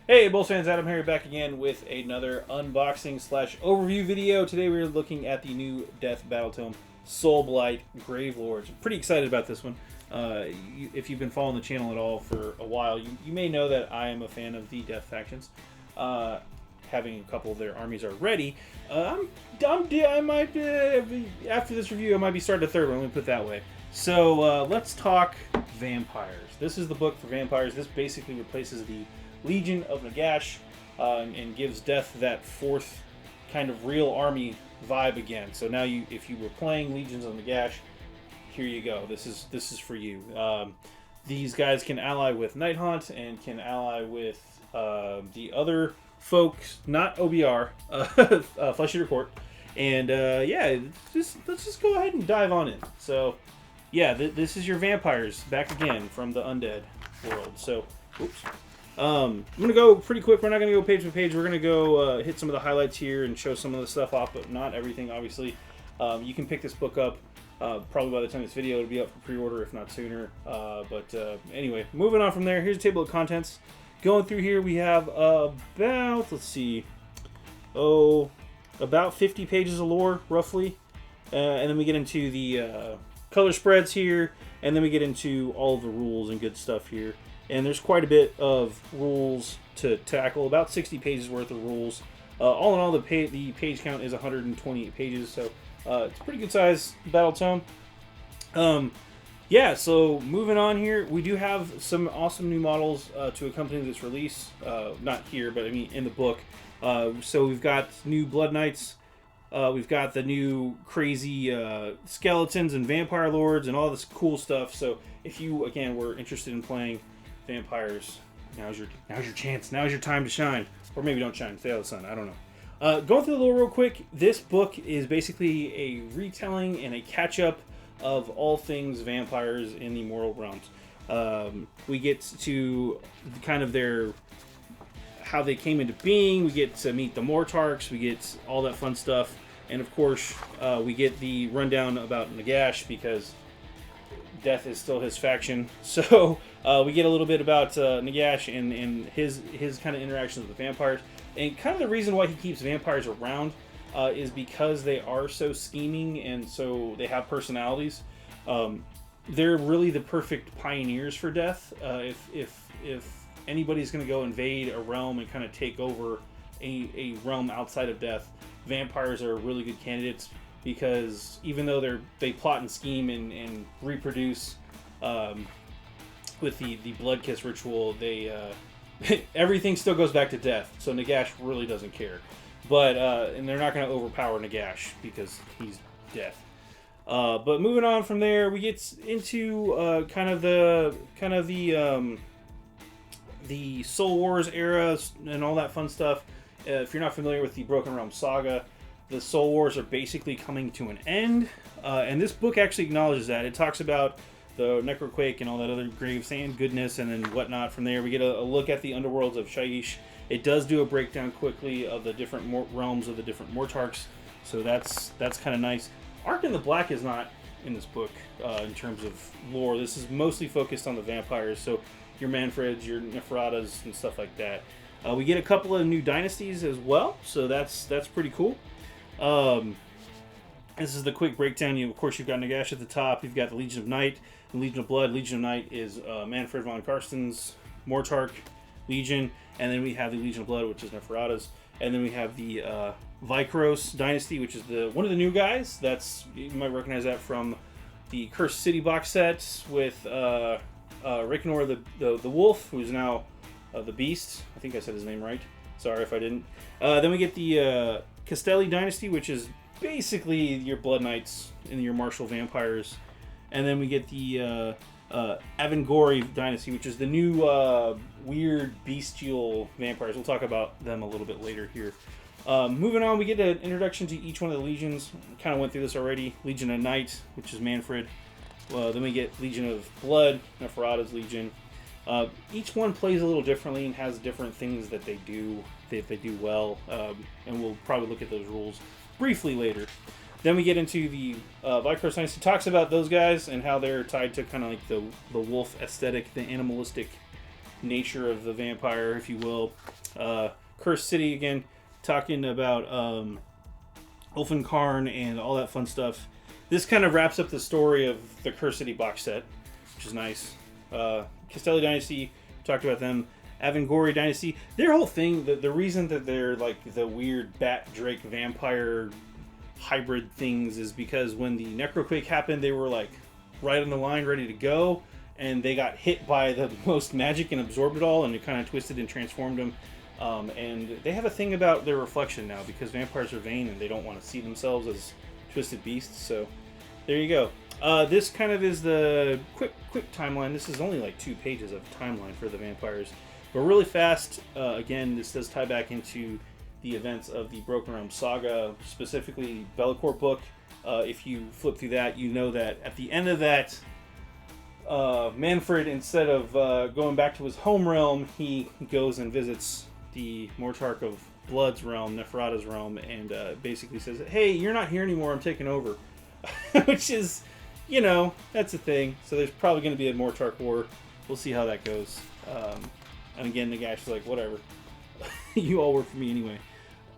Hey, BoLS fans, AdamHarry back again with another unboxing slash overview video. Today we're looking at the new Death Battle Tome, Soulblight Gravelords. I'm pretty excited about this one. If you've been following the channel at all for a while, you may know that I am a fan of the Death factions. Having a couple of their armies already. I might, after this review, I might be starting a third one, let me put it that way. So let's talk vampires. This is the book for vampires. This basically replaces the Legion of Nagash and gives Death that fourth kind of real army vibe again. So now if you were playing Legions of Nagash, here you go. This is for you. These guys can ally with Nighthaunt and can ally with the other folks, not OBR, Flesh Eater Court. And yeah, let's just go ahead and dive on in. So yeah, this is your vampires back again from the undead world. So, oops. I'm going to go pretty quick. We're not going to go page by page. We're going to go hit some of the highlights here and show some of the stuff off, but not everything, obviously. You can pick this book up. Probably by the time this video, it'll be up for pre-order, if not sooner. Anyway, moving on from there, here's a table of contents. Going through here, we have about, let's see, about 50 pages of lore, roughly. And then we get into the color spreads here, and then we get into all of the rules and good stuff here. And there's quite a bit of rules to tackle, about 60 pages worth of rules. All in all, the page count is 128 pages, so it's a pretty good size battle tome. Yeah, so moving on here, we do have some awesome new models to accompany this release. Not here, but I mean in the book. So we've got new Blood Knights. We've got the new crazy skeletons and vampire lords and all this cool stuff. So if you, again, were interested in playing vampires, now's your chance. Now's your time to shine. Or maybe don't shine. Stay out of the sun. I don't know. Going through the lore real quick, this book is basically a retelling and a catch-up of all things vampires in the mortal realms. We get to kind of how they came into being. We get to meet the Mortarchs. We get all that fun stuff. And of course, we get the rundown about Nagash because Death is still his faction. So we get a little bit about Nagash and his kind of interactions with the vampires. And kind of the reason why he keeps vampires around is because they are so scheming and so they have personalities. They're really the perfect pioneers for Death. If anybody's going to go invade a realm and kind of take over a realm outside of Death, vampires are really good candidates. Because even though they plot and scheme and reproduce with the Blood Kiss ritual, they everything still goes back to Death. So Nagash really doesn't care, but and they're not going to overpower Nagash because he's Death. But moving on from there, we get into kind of the Soul Wars era and all that fun stuff. If you're not familiar with the Broken Realm saga, the Soul Wars are basically coming to an end, and this book actually acknowledges that. It talks about the Necroquake and all that other grave sand goodness and then whatnot. From there, we get a look at the underworlds of Shaiish. It does do a breakdown quickly of the different realms of the different Mortarchs, so that's kind of nice. Ark in the Black is not in this book in terms of lore. This is mostly focused on the vampires, so your Manfreds, your Neferatas, and stuff like that. We get a couple of new dynasties as well, so that's pretty cool. This is the quick breakdown. Of course, you've got Nagash at the top. You've got the Legion of Night and Legion of Blood. Legion of Night is Manfred von Karsten's Mortarch Legion, and then we have the Legion of Blood, which is Neferata's, and then we have the Vikros dynasty, which is one of the new guys. You might recognize that from the Cursed City box set with Ricknor the Wolf, who's now the Beast. I think I said his name right. Sorry if I didn't. Then we get the Castelli dynasty, which is basically your Blood Knights and your martial vampires. And then we get the Avangori dynasty, which is the new weird bestial vampires. We'll talk about them a little bit later here. Moving on, we get an introduction to each one of the legions. Kind of went through this already. Legion of Night, which is Manfred. Then we get Legion of Blood, Neferata's Legion. Each one plays a little differently and has different things that they do well, and we'll probably look at those rules briefly later. Then we get into the Vikros Dynasty. Talks about those guys and how they're tied to kind of like the wolf aesthetic, the animalistic nature of the vampire, if you will. Cursed City, again, talking about Ulfenkarn and all that fun stuff. This kind of wraps up the story of the Cursed City box set, which is nice. Castelli Dynasty, talked about them. Avangori Dynasty, their whole thing, the reason that they're like the weird bat drake vampire hybrid things is because when the Necroquake happened, they were like right on the line, ready to go, and they got hit by the most magic and absorbed it all, and it kind of twisted and transformed them. And they have a thing about their reflection now, because vampires are vain and they don't want to see themselves as twisted beasts. So there you go. This kind of is the quick timeline. This is only like 2 pages of timeline for the vampires, but really fast. Again, this does tie back into the events of the Broken Realm saga, specifically Bellicourt book. If you flip through that, you know that at the end of that, Manfred, instead of going back to his home realm, he goes and visits the Mortarch of Blood's realm, Neferata's realm, and basically says, hey, you're not here anymore, I'm taking over. Which is, you know, that's a thing. So there's probably going to be a Mortarch war. We'll see how that goes. And again, Nagash is like, whatever. You all work for me anyway.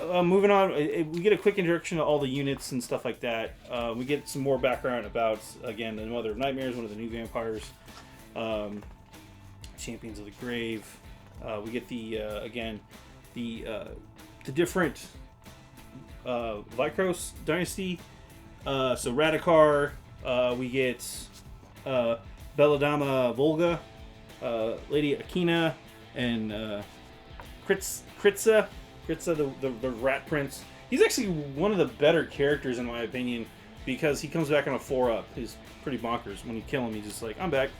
Moving on, we get a quick introduction to all the units and stuff like that. We get some more background about, again, the Mother of Nightmares, one of the new vampires. Champions of the Grave. We get the, again, the different Vikros Dynasty. So Radikar, we get Belladama Volga, Lady Akina, and Kritza, the Rat Prince. He's actually one of the better characters in my opinion, because he comes back on a 4-up. He's pretty bonkers. When you kill him, he's just like, I'm back.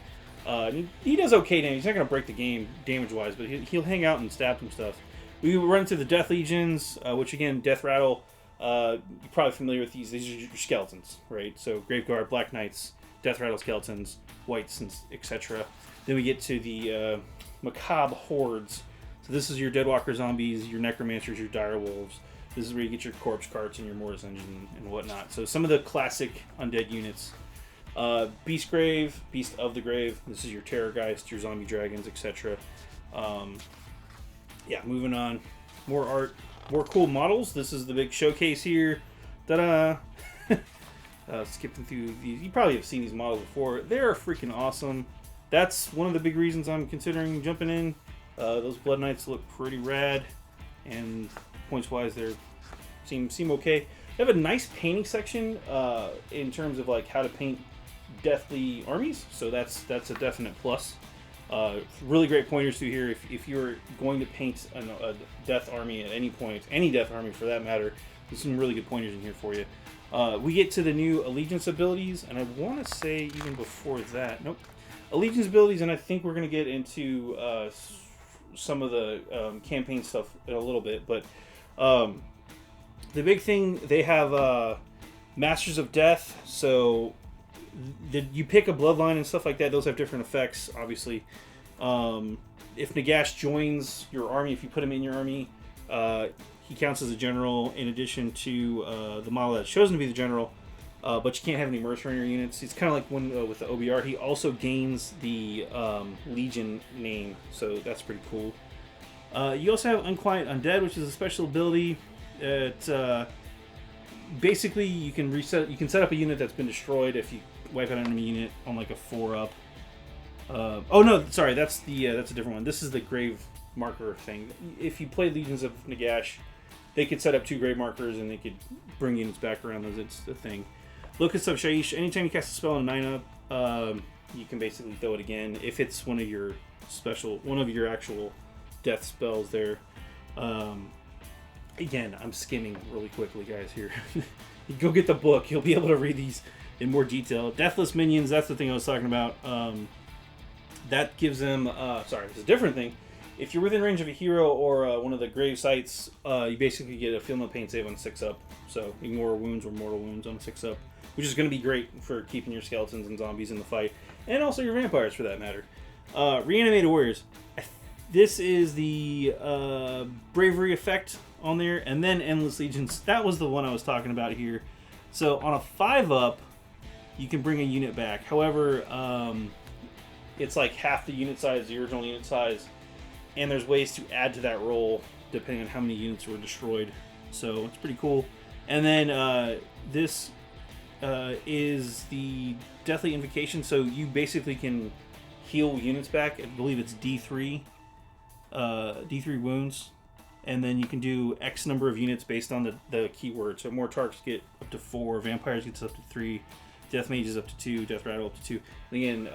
He does okay damage. He's not going to break the game damage-wise, but he'll hang out and stab some stuff. We run into the Death Legions, which again, Death Rattle. You're probably familiar with these. These are your skeletons, right? So Graveguard, Black Knights, Death Rattle skeletons, Whites, and etc. Then we get to the Macabre Hordes. So this is your Deadwalker zombies, your Necromancers, your Direwolves. This is where you get your Corpse Carts and your Mortis Engine and whatnot. So some of the classic undead units. Beastgrave, Beast of the Grave. This is your Terrorgeist, your Zombie Dragons, etc. Yeah, moving on. More art. More cool models. This is the big showcase here. Ta-da! Skipping through these. You probably have seen these models before. They're freaking awesome. That's one of the big reasons I'm considering jumping in. Those Blood Knights look pretty rad. And points-wise, they seem okay. They have a nice painting section in terms of like how to paint deathly armies. So that's a definite plus. Really great pointers through here. If you're going to paint a death army at any point, any death army for that matter, there's some really good pointers in here for you. We get to the new Allegiance abilities, and I want to say even before that, nope. Allegiance abilities, and I think we're going to get into some of the campaign stuff in a little bit, but the big thing, they have Masters of Death, so you pick a bloodline and stuff like that. Those have different effects, obviously. If Nagash joins your army, if you put him in your army, he counts as a general in addition to the model that's chosen to be the general, but you can't have any mercenary units. It's kind of like when with the OBR, he also gains the Legion name, so that's pretty cool. You also have Unquiet Undead, which is a special ability. Basically, you can set up a unit that's been destroyed if you wipe out an enemy unit on like a 4-up. Oh no, sorry, that's a different one. This is the Grave Marker thing. If you play Legions of Nagash, they could set up 2 Grave Markers and they could bring units back around those. It's the thing. Locust of Shaish. Anytime you cast a spell on 9-up, you can basically throw it again if it's one of your actual death spells there. Again, I'm skimming really quickly, guys, here. Go get the book. You'll be able to read these in more detail. Deathless minions, that's the thing I was talking about. That gives them... sorry, it's a different thing. If you're within range of a hero or one of the grave sites, you basically get a Feel No Pain save on 6-up. So ignore wounds or mortal wounds on 6-up, which is going to be great for keeping your skeletons and zombies in the fight. And also your vampires, for that matter. Reanimated Warriors. This is the Bravery effect on there, and then Endless Legions. That was the one I was talking about here. So on a 5-up, you can bring a unit back. However, it's like half the unit size, the original unit size, and there's ways to add to that roll depending on how many units were destroyed. So it's pretty cool. And then this is the Deathly Invocation, so you basically can heal units back. I believe it's D3 wounds, and then you can do X number of units based on the keyword. So Mortarks get up to 4, Vampires gets up to 3, Death Mages up to 2, Death Rattle up to 2. And again,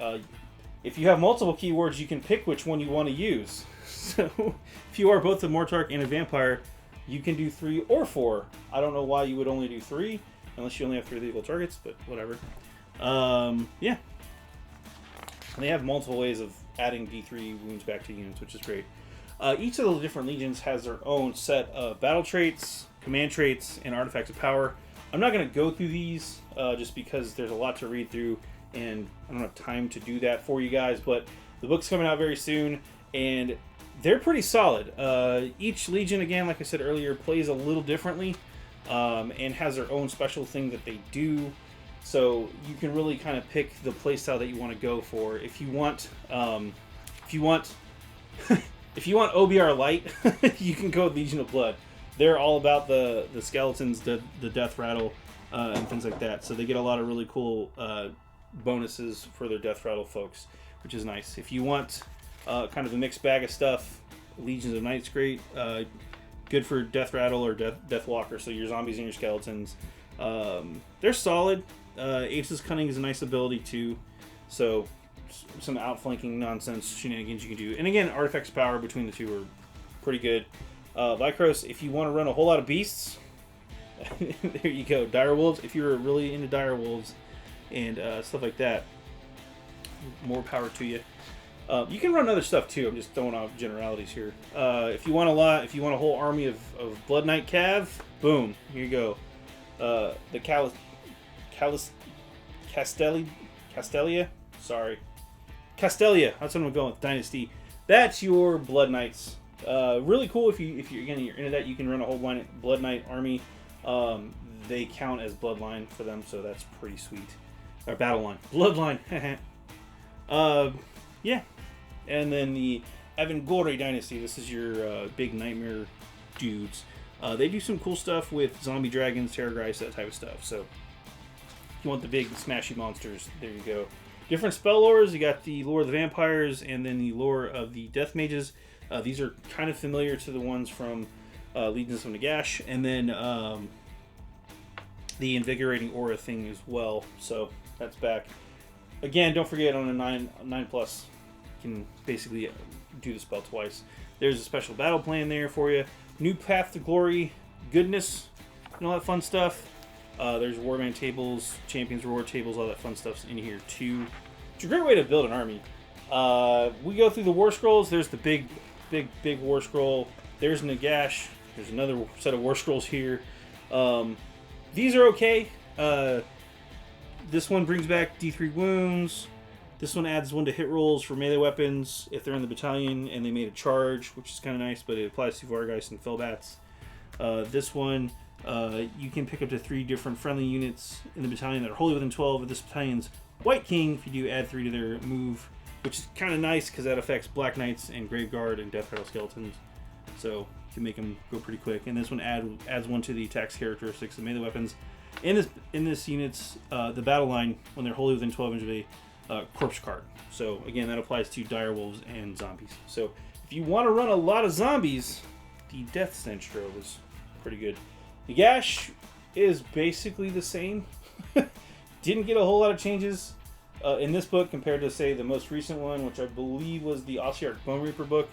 if you have multiple keywords, you can pick which one you want to use. So if you are both a Mortark and a Vampire, you can do 3 or 4. I don't know why you would only do 3, unless you only have 3 lethal targets, but whatever. Yeah. And they have multiple ways of adding D3 wounds back to units, which is great. Each of the different legions has their own set of battle traits, command traits, and artifacts of power. I'm not going to go through these just because there's a lot to read through, and I don't have time to do that for you guys, but the book's coming out very soon, and they're pretty solid. Each legion, again, like I said earlier, plays a little differently and has their own special thing that they do. So you can really kind of pick the playstyle that you want to go for. If you want, if you want OBR light, you can go with Legion of Blood. They're all about the skeletons, the death rattle, and things like that. So they get a lot of really cool bonuses for their death rattle folks, which is nice. If you want kind of a mixed bag of stuff, Legions of Night's great. Good for death rattle or death walker. So your zombies and your skeletons, they're solid. Ace's Cunning is a nice ability too. So some outflanking nonsense shenanigans you can do. And again, artifacts power between the two are pretty good. Vicros, if you want to run a whole lot of beasts, there you go. Dire Wolves, if you're really into Dire Wolves and stuff like that, more power to you. You can run other stuff too. I'm just throwing out generalities here. If you want a lot, if you want a whole army of Blood Knight Cav, boom, here you go. The Castelia, that's what I'm going with. Dynasty. That's your Blood Knights. Really cool if you're into that. You can run a whole Blood Knight army. They count as bloodline for them, so that's pretty sweet. Or battle line, bloodline. Yeah. And then the Evangore Dynasty. This is your big nightmare dudes. They do some cool stuff with zombie dragons, terrorgrice, that type of stuff. So if you want the big smashy monsters, there you go. Different spell lores. You got the lore of the vampires and then the lore of the death mages. These are kind of familiar to the ones from Legions of Nagash, and then the invigorating aura thing as well. So that's back. Again, don't forget on a 9+, you can basically do the spell twice. There's a special battle plan there for you. New Path to Glory, goodness, and all that fun stuff. There's Warband tables, Champions Reward tables, all that fun stuff's in here too. It's a great way to build an army. We go through the Warscrolls. There's the big Warscroll. There's Nagash. There's another set of Warscrolls here. These are okay. This one brings back D3 wounds. This one adds 1 to hit rolls for melee weapons if they're in the battalion and they made a charge, which is kind of nice, but it applies to Vargeist and Felbats. This one, you can pick up to 3 different friendly units in the battalion that are wholly within 12 of this battalion's White King if you do add 3 to their move, which is kind of nice because that affects Black Knights and Graveguard and Death Rattle Skeletons. So you can make them go pretty quick. And this one adds 1 to the attacks characteristics of melee weapons. In this unit's the battle line when they're wholly within 12 inches of a corpse card. So again, that applies to dire wolves and zombies. So if you want to run a lot of zombies, the Death Stench Drove is pretty good. The Gash is basically the same. Didn't get a whole lot of changes in this book compared to, say, the most recent one, which I believe was the Ossiarch Bone Reaper book.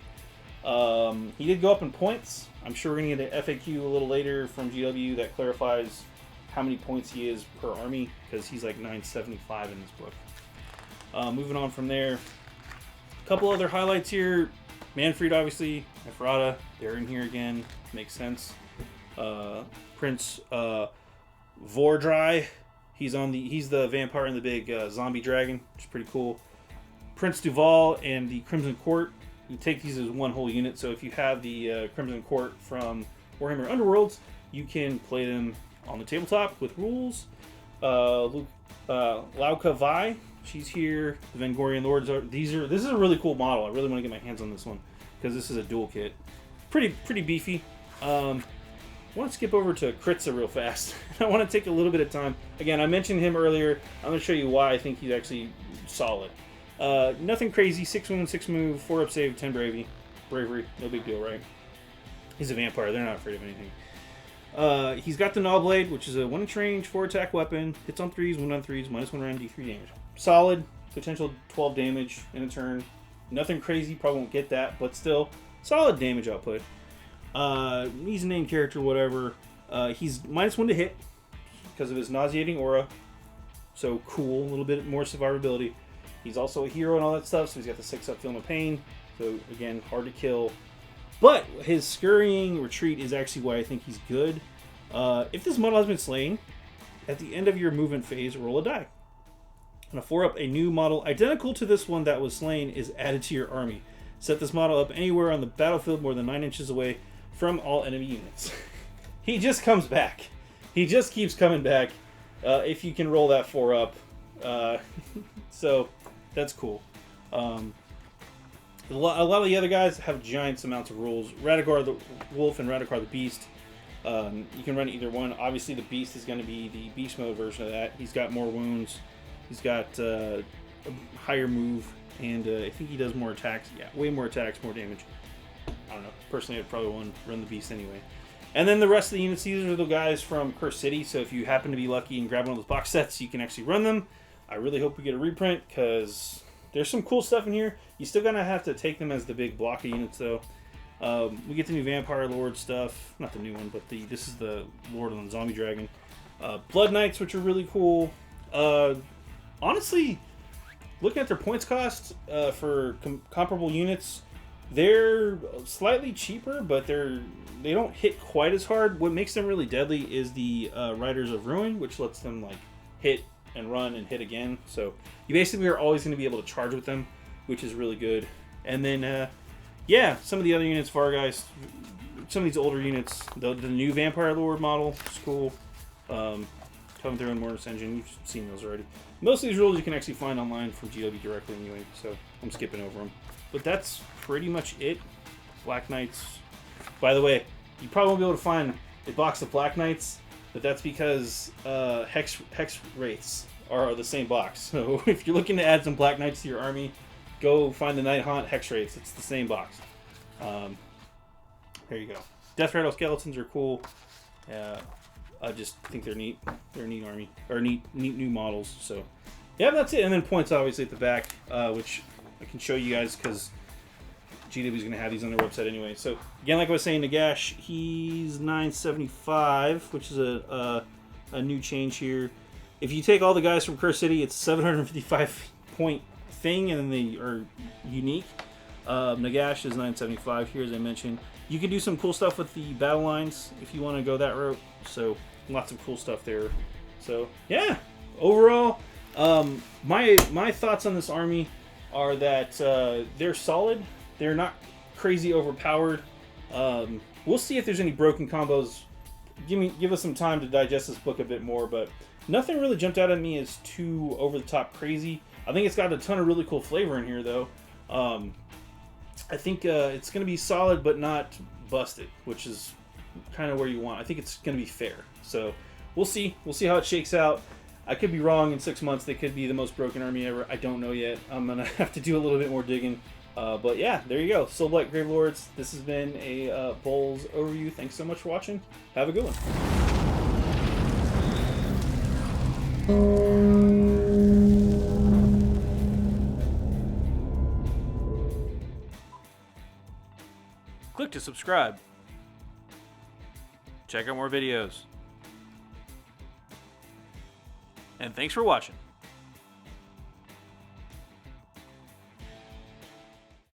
He did go up in points. I'm sure we're going to get an FAQ a little later from GW that clarifies how many points he is per army, because he's like 975 in this book. Moving on from there, a couple other highlights here. Manfred, obviously, Ephrata, they're in here again. Makes sense. Prince Vordry, he's the vampire and the big zombie dragon, which is pretty cool. Prince Duval and the Crimson Court. You take these as one whole unit. So if you have the Crimson Court from Warhammer Underworlds, you can play them on the tabletop with rules. Lauka Vi, she's here. The Vengorian Lords are. This is a really cool model. I really want to get my hands on this one because this is a dual kit. Pretty beefy. I want to skip over to Kritza real fast. I want to take a little bit of time. Again, I mentioned him earlier. I'm going to show you why I think he's actually solid. Nothing crazy. 6 wound, 6 move, 4 up save, 10 bravery. No big deal, right? He's a vampire. They're not afraid of anything. He's got the Gnaw Blade, which is a 1-inch range, 4-attack weapon. Hits on 3s, wound on 3s, -1 round, D3 damage. Solid. Potential 12 damage in a turn. Nothing crazy. Probably won't get that, but still solid damage output. He's a named character, whatever. He's -1 to hit because of his nauseating aura. So cool. A little bit more survivability. He's also a hero and all that stuff, so he's got the 6-up Film of Pain. So again, hard to kill. But his Scurrying Retreat is actually why I think he's good. If this model has been slain, at the end of your movement phase, roll a die. On a 4-up, a new model identical to this one that was slain is added to your army. Set this model up anywhere on the battlefield more than 9 inches away from all enemy units. He just comes back. He just keeps coming back if you can roll that 4-up. So that's cool. A lot of the other guys have giant amounts of rules. Radagar the Wolf and Radagar the Beast. You can run either one. Obviously, the Beast is going to be the beast mode version of that. He's got more wounds. He's got a higher move, and I think he does more attacks. Yeah, way more attacks, more damage. I don't know. Personally, I'd probably want to run the Beast anyway. And then the rest of the units, these are the guys from Curse City, so if you happen to be lucky and grab one of those box sets, you can actually run them. I really hope we get a reprint, because there's some cool stuff in here. You're still going to have to take them as the big block of units, though. We get the new Vampire Lord stuff. Not the new one, but this is the Lord of the Zombie Dragon. Blood Knights, which are really cool. Honestly, looking at their points cost for comparable units, they're slightly cheaper, but they don't hit quite as hard. What makes them really deadly is the Riders of Ruin, which lets them like hit and run and hit again. So you basically are always going to be able to charge with them, which is really good. And then, yeah, some of the other units, Vargeist, some of these older units, the new Vampire Lord model is cool. Coming through in Mortis Engine, you've seen those already. Most of these rules you can actually find online from GW directly anyway, so I'm skipping over them. But that's pretty much it. Black Knights. By the way, you probably won't be able to find a box of Black Knights, but that's because Hex Wraiths are the same box. So if you're looking to add some Black Knights to your army, go find the Night Haunt Hex Wraiths. It's the same box. There you go. Death Rattle Skeletons are cool. I just think they're neat. They're a neat army, or neat new models. So yeah, that's it. And then points obviously at the back, which I can show you guys because GW is going to have these on their website anyway. So again, like I was saying, Nagash, he's 975, which is a new change here. If you take all the guys from Curse City, it's 755 point thing, and then they are unique. Nagash is 975 here, as I mentioned. You can do some cool stuff with the battle lines if you want to go that route. So lots of cool stuff there. So yeah, overall, my thoughts on this army are that they're solid. They're not crazy overpowered. We'll see if there's any broken combos. Give us some time to digest this book a bit more, but nothing really jumped out at me as too over the top crazy. I think it's got a ton of really cool flavor in here, though. I think it's going to be solid, but not busted, which is kind of where you want. I think it's going to be fair. So we'll see. We'll see how it shakes out. I could be wrong. In 6 months, they could be the most broken army ever. I don't know yet. I'm going to have to do a little bit more digging. But yeah, there you go. Soulblight Gravelords. This has been a BoLS overview. Thanks so much for watching. Have a good one. Click to subscribe. Check out more videos. And thanks for watching.